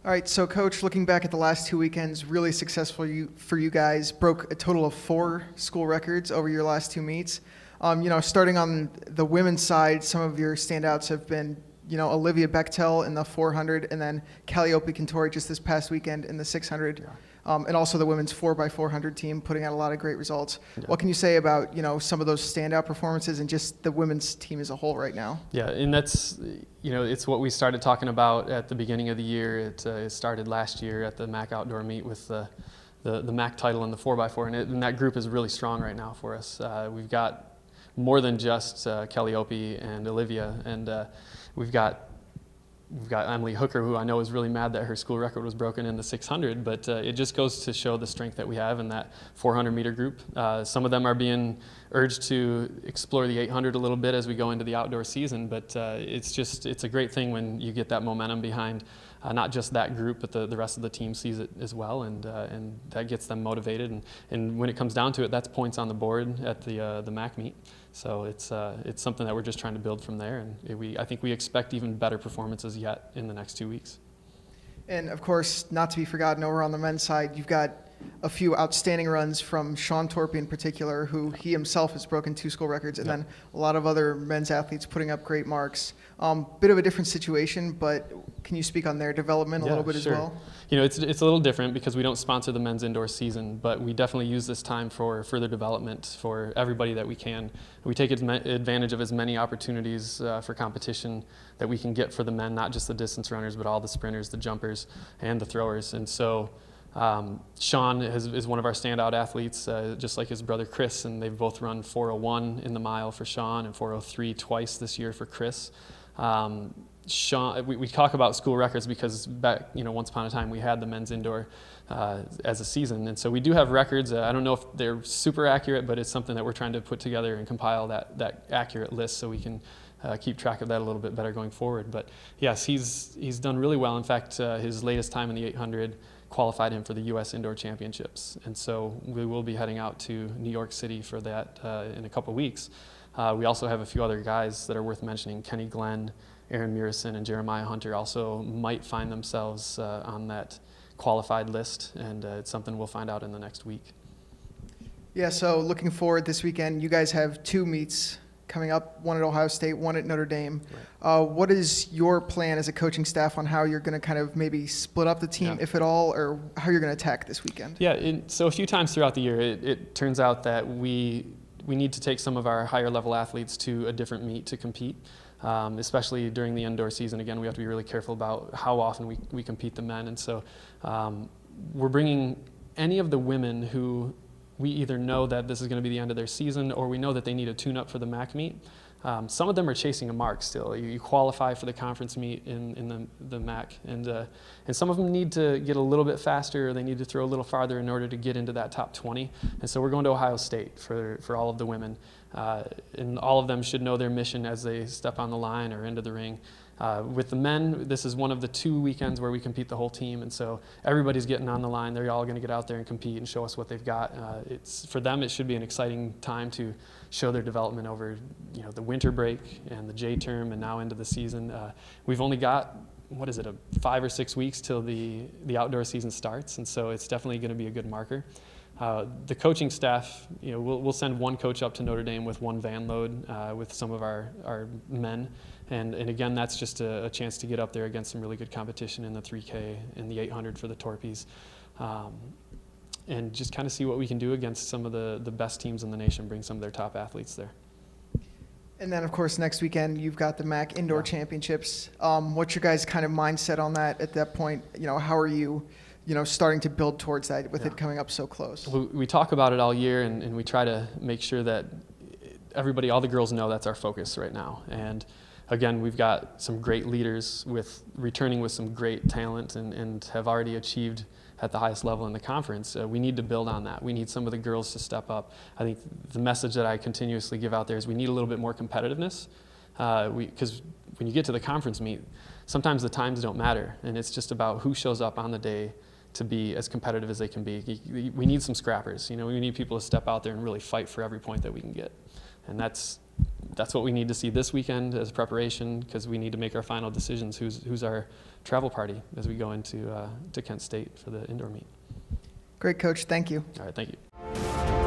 All right, so Coach, looking back at the last 2 weekends, really successful for you guys. Broke a total of 4 school records over your last 2 meets. Starting on the women's side, some of your standouts have been, Olivia Bechtel in the 400, and then Calliope Cantori just this past weekend in the 600. Yeah. And also the women's 4x400 team putting out a lot of great results. Yeah. What can you say about, some of those standout performances and just the women's team as a whole right now? Yeah, and that's, it's what we started talking about at the beginning of the year. It started last year at the MAC Outdoor Meet with the MAC title in the 4x4, and that group is really strong right now for us. We've got more than just Calliope and Olivia, and we've got Emily Hooker, who I know is really mad that her school record was broken in the 600, but it just goes to show the strength that we have in that 400-meter group. Some of them are being urged to explore the 800 a little bit as we go into the outdoor season, but it's a great thing when you get that momentum behind not just that group, but the rest of the team sees it as well, and that gets them motivated. And when it comes down to it, that's points on the board at the MAC meet. So it's something that we're just trying to build from there, and I think we expect even better performances yet in the next 2 weeks. And of course, not to be forgotten, over on the men's side, you've got a few outstanding runs from Sean Torpy in particular, who he himself has broken 2 school records, and Yep. then a lot of other men's athletes putting up great marks. Bit of a different situation, but can you speak on their development a little bit sure. as well? It's a little different because we don't sponsor the men's indoor season, but we definitely use this time for further development for everybody that we can. We take advantage of as many opportunities for competition that we can get for the men, not just the distance runners, but all the sprinters, the jumpers, and the throwers. And so Sean is one of our standout athletes, just like his brother Chris, and they've both run 4:01 in the mile for Sean and 4:03 twice this year for Chris. Sean, we talk about school records because back, once upon a time we had the men's indoor as a season, and so we do have records. I don't know if they're super accurate, but it's something that we're trying to put together and compile that accurate list so we can keep track of that a little bit better going forward. But yes, he's done really well. In fact, his latest time in the 800 qualified him for the U.S. Indoor Championships, and so we will be heading out to New York City for that in a couple weeks. We also have a few other guys that are worth mentioning. Kenny Glenn, Aaron Murison, and Jeremiah Hunter also might find themselves on that qualified list, and it's something we'll find out in the next week. Yeah, so looking forward this weekend, you guys have 2 meets coming up, one at Ohio State, one at Notre Dame. Right. What is your plan as a coaching staff on how you're going to kind of maybe split up the team, if at all, or how you're going to attack this weekend? Yeah, so a few times throughout the year, it turns out that we need to take some of our higher level athletes to a different meet to compete, especially during the indoor season. Again, we have to be really careful about how often we compete the men, and so we're bringing any of the women who we either know that this is going to be the end of their season, or we know that they need a tune-up for the MAC meet. Some of them are chasing a mark still. You qualify for the conference meet in the MAC, and some of them need to get a little bit faster, or they need to throw a little farther in order to get into that top 20. And so we're going to Ohio State for all of the women, and all of them should know their mission as they step on the line or into the ring. With the men, this is one of the 2 weekends where we compete the whole team, and so everybody's getting on the line. They're all going to get out there and compete and show us what they've got. For them, it should be an exciting time to show their development over the winter break and the J term and now into the season. We've only got, 5 or 6 weeks till the outdoor season starts, and so it's definitely going to be a good marker. The coaching staff, we'll send one coach up to Notre Dame with 1 van load with some of our men. And again, that's just a chance to get up there against some really good competition in the 3K and the 800 for the Torpies. And just kind of see what we can do against some of the best teams in the nation, bring some of their top athletes there. And then, of course, next weekend, you've got the MAC Indoor Championships. What's your guys' kind of mindset on that at that point? How are you starting to build towards that with it coming up so close? We talk about it all year, and we try to make sure that everybody, all the girls know that's our focus right now. And again, we've got some great leaders returning with some great talent and have already achieved at the highest level in the conference. We need to build on that. We need some of the girls to step up. I think the message that I continuously give out there is we need a little bit more competitiveness, because when you get to the conference meet, sometimes the times don't matter, and it's just about who shows up on the day to be as competitive as they can be. We need some scrappers. We need people to step out there and really fight for every point that we can get. And that's that's what we need to see this weekend as preparation, because we need to make our final decisions. Who's our travel party as we go into to Kent State for the indoor meet. Great, Coach. Thank you. All right, thank you.